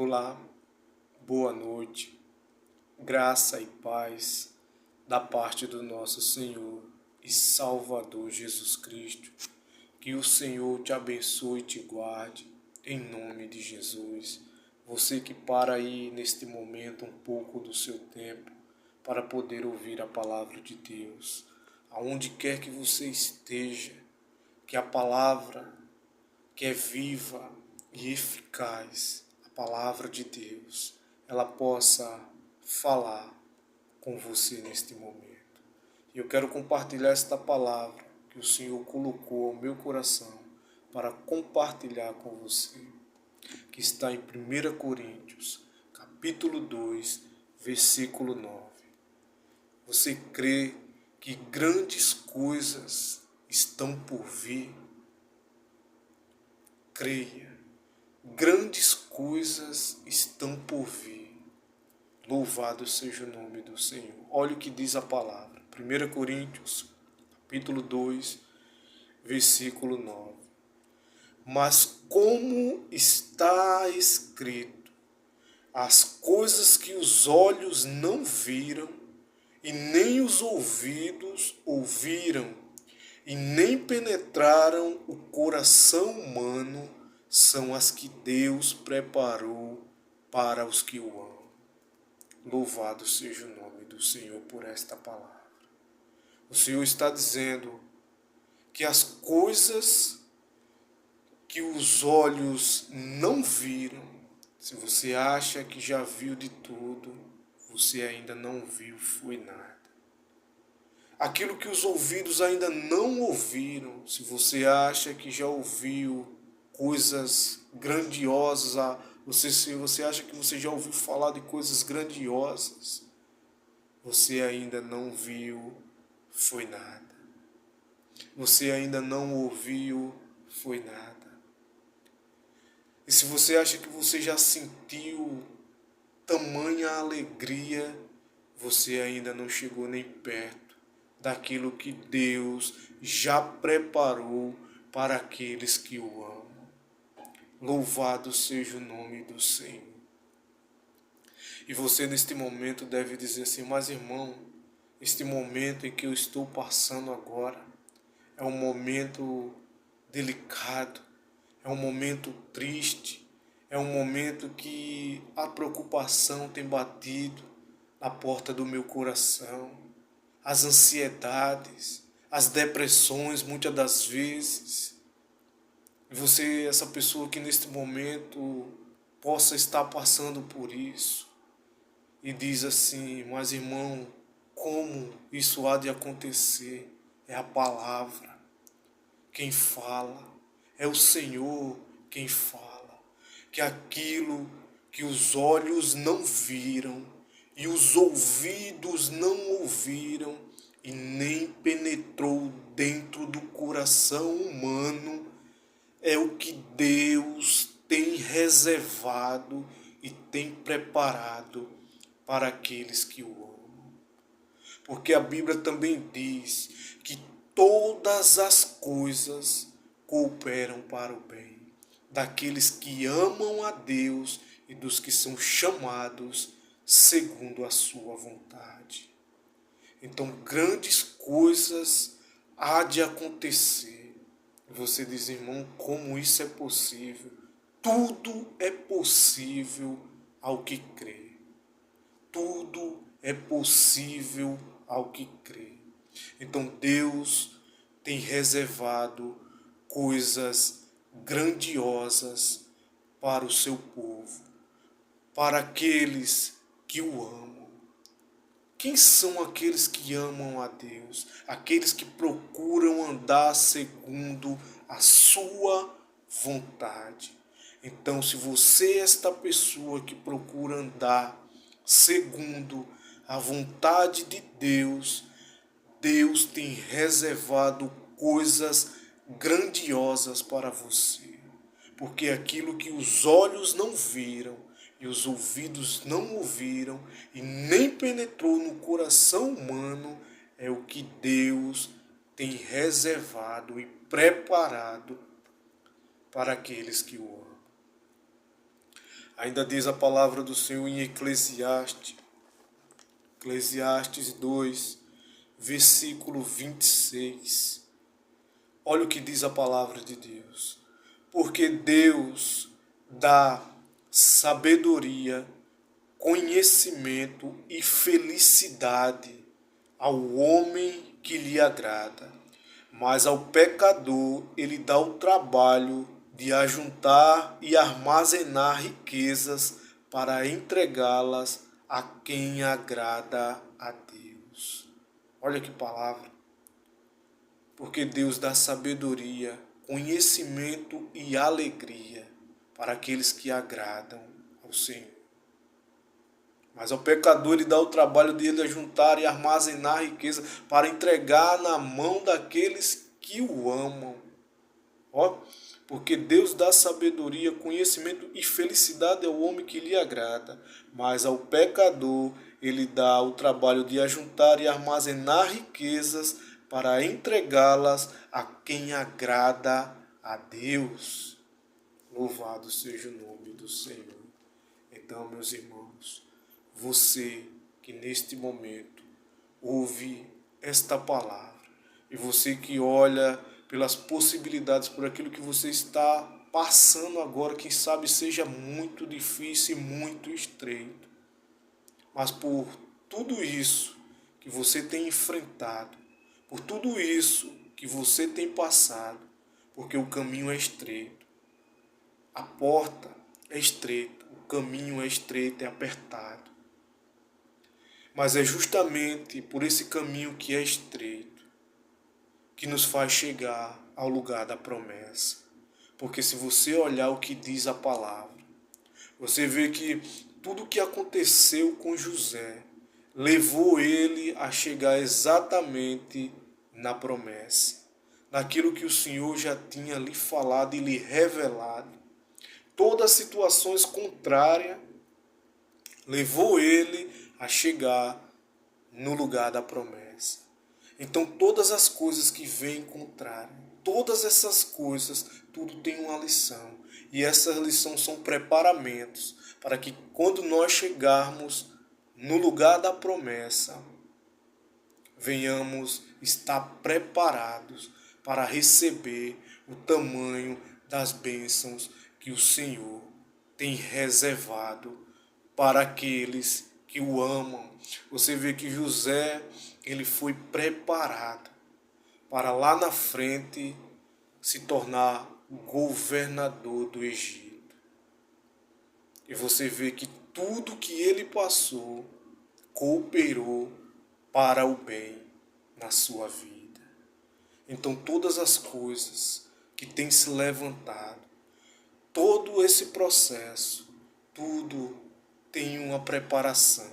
Olá, boa noite, graça e paz da parte do nosso Senhor e Salvador Jesus Cristo. Que o Senhor te abençoe e te guarde, em nome de Jesus. Você que para aí neste momento um pouco do seu tempo para poder ouvir a palavra de Deus. Aonde quer que você esteja, que a palavra que é viva e eficaz, a palavra de Deus, ela possa falar com você neste momento. E eu quero compartilhar esta palavra que o Senhor colocou ao meu coração para compartilhar com você, que está em 1 Coríntios, capítulo 2, versículo 9. Você crê que grandes coisas estão por vir? Creia, grandes coisas estão por vir. Louvado seja o nome do Senhor. Olha o que diz a palavra. 1 Coríntios, capítulo 2, versículo 9. Mas como está escrito, as coisas que os olhos não viram, e nem os ouvidos ouviram, e nem penetraram o coração humano, são as que Deus preparou para os que o amam. Louvado seja o nome do Senhor por esta palavra. O Senhor está dizendo que as coisas que os olhos não viram, se você acha que já viu de tudo, você ainda não viu, foi nada. Aquilo que os ouvidos ainda não ouviram, se você acha que já ouviu coisas grandiosas, se você acha que você já ouviu falar de coisas grandiosas, você ainda não viu, foi nada. Você ainda não ouviu, foi nada. E se você acha que você já sentiu tamanha alegria, você ainda não chegou nem perto daquilo que Deus já preparou para aqueles que o amam. Louvado seja o nome do Senhor. E você neste momento deve dizer assim: mas irmão, este momento em que eu estou passando agora é um momento delicado, é um momento triste, é um momento que a preocupação tem batido na porta do meu coração, as ansiedades, as depressões, muitas das vezes. E você, essa pessoa que neste momento possa estar passando por isso e diz assim: mas irmão, como isso há de acontecer? É a palavra quem fala, é o Senhor quem fala, que aquilo que os olhos não viram e os ouvidos não ouviram e nem penetrou dentro do coração humano, é o que Deus tem reservado e tem preparado para aqueles que o amam. Porque a Bíblia também diz que todas as coisas cooperam para o bem daqueles que amam a Deus e dos que são chamados segundo a sua vontade. Então, grandes coisas há de acontecer. Você diz: irmão, como isso é possível? Tudo é possível ao que crê. Tudo é possível ao que crê. Então Deus tem reservado coisas grandiosas para o seu povo, para aqueles que o amam. Quem são aqueles que amam a Deus? Aqueles que procuram andar segundo a sua vontade. Então, se você é esta pessoa que procura andar segundo a vontade de Deus, Deus tem reservado coisas grandiosas para você. Porque aquilo que os olhos não viram e os ouvidos não ouviram e nem penetrou no coração humano é o que Deus tem reservado e preparado para aqueles que o amam. Ainda diz a palavra do Senhor em Eclesiastes 2, versículo 26. Olha o que diz a palavra de Deus. Porque Deus dá sabedoria, conhecimento e felicidade ao homem que lhe agrada. Mas ao pecador ele dá o trabalho de ajuntar e armazenar riquezas para entregá-las a quem agrada a Deus. Olha que palavra. Porque Deus dá sabedoria, conhecimento e alegria para aqueles que agradam ao Senhor. Mas ao pecador ele dá o trabalho de ele juntar e armazenar a riqueza para entregar na mão daqueles que o amam. Ó, porque Deus dá sabedoria, conhecimento e felicidade ao homem que lhe agrada, mas ao pecador ele dá o trabalho de ajuntar e armazenar riquezas para entregá-las a quem agrada a Deus. Louvado seja o nome do Senhor. Então, meus irmãos, você que neste momento ouve esta palavra e você que olha pelas possibilidades, por aquilo que você está passando agora, quem sabe seja muito difícil e muito estreito, mas por tudo isso que você tem enfrentado, por tudo isso que você tem passado, porque o caminho é estreito, a porta é estreita, o caminho é estreito, é apertado. Mas é justamente por esse caminho que é estreito que nos faz chegar ao lugar da promessa. Porque se você olhar o que diz a palavra, você vê que tudo o que aconteceu com José levou ele a chegar exatamente na promessa, naquilo que o Senhor já tinha lhe falado e lhe revelado. Todas as situações contrárias levou ele a chegar no lugar da promessa. Então todas as coisas que vêm contrário, todas essas coisas, tudo tem uma lição. E essas lições são preparamentos para que quando nós chegarmos no lugar da promessa, venhamos estar preparados para receber o tamanho das bênçãos que o Senhor tem reservado para aqueles que o amam. Você vê que José, ele foi preparado para lá na frente se tornar governador do Egito. E você vê que tudo que ele passou cooperou para o bem na sua vida. Então todas as coisas que têm se levantado, todo esse processo, tudo tem uma preparação,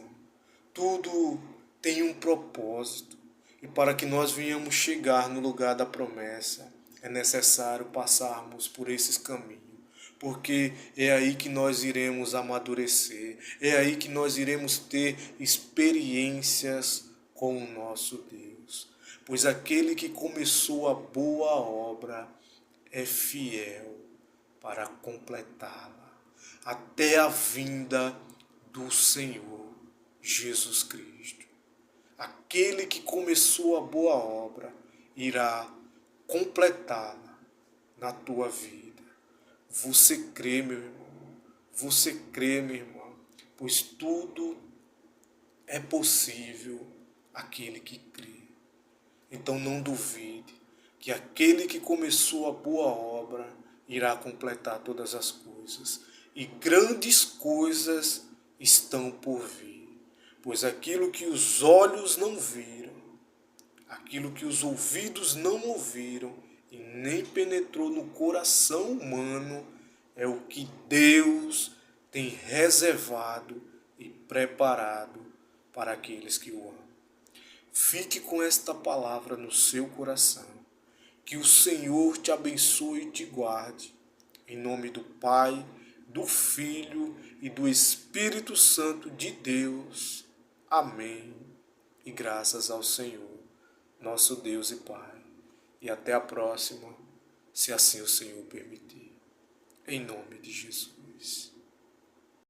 tudo tem um propósito. E para que nós venhamos chegar no lugar da promessa, é necessário passarmos por esses caminhos. Porque é aí que nós iremos amadurecer, é aí que nós iremos ter experiências com o nosso Deus. Pois aquele que começou a boa obra é fiel para completá-la, até a vinda do Senhor Jesus Cristo. Aquele que começou a boa obra irá completá-la na tua vida. Você crê, meu irmão? Você crê, minha irmã? Pois tudo é possível àquele que crê. Então não duvide que aquele que começou a boa obra irá completar todas as coisas. E grandes coisas estão por vir. Pois aquilo que os olhos não viram, aquilo que os ouvidos não ouviram e nem penetrou no coração humano, é o que Deus tem reservado e preparado para aqueles que o amam. Fique com esta palavra no seu coração. Que o Senhor te abençoe e te guarde. Em nome do Pai, do Filho e do Espírito Santo de Deus. Amém. E graças ao Senhor, nosso Deus e Pai. E até a próxima, se assim o Senhor permitir. Em nome de Jesus.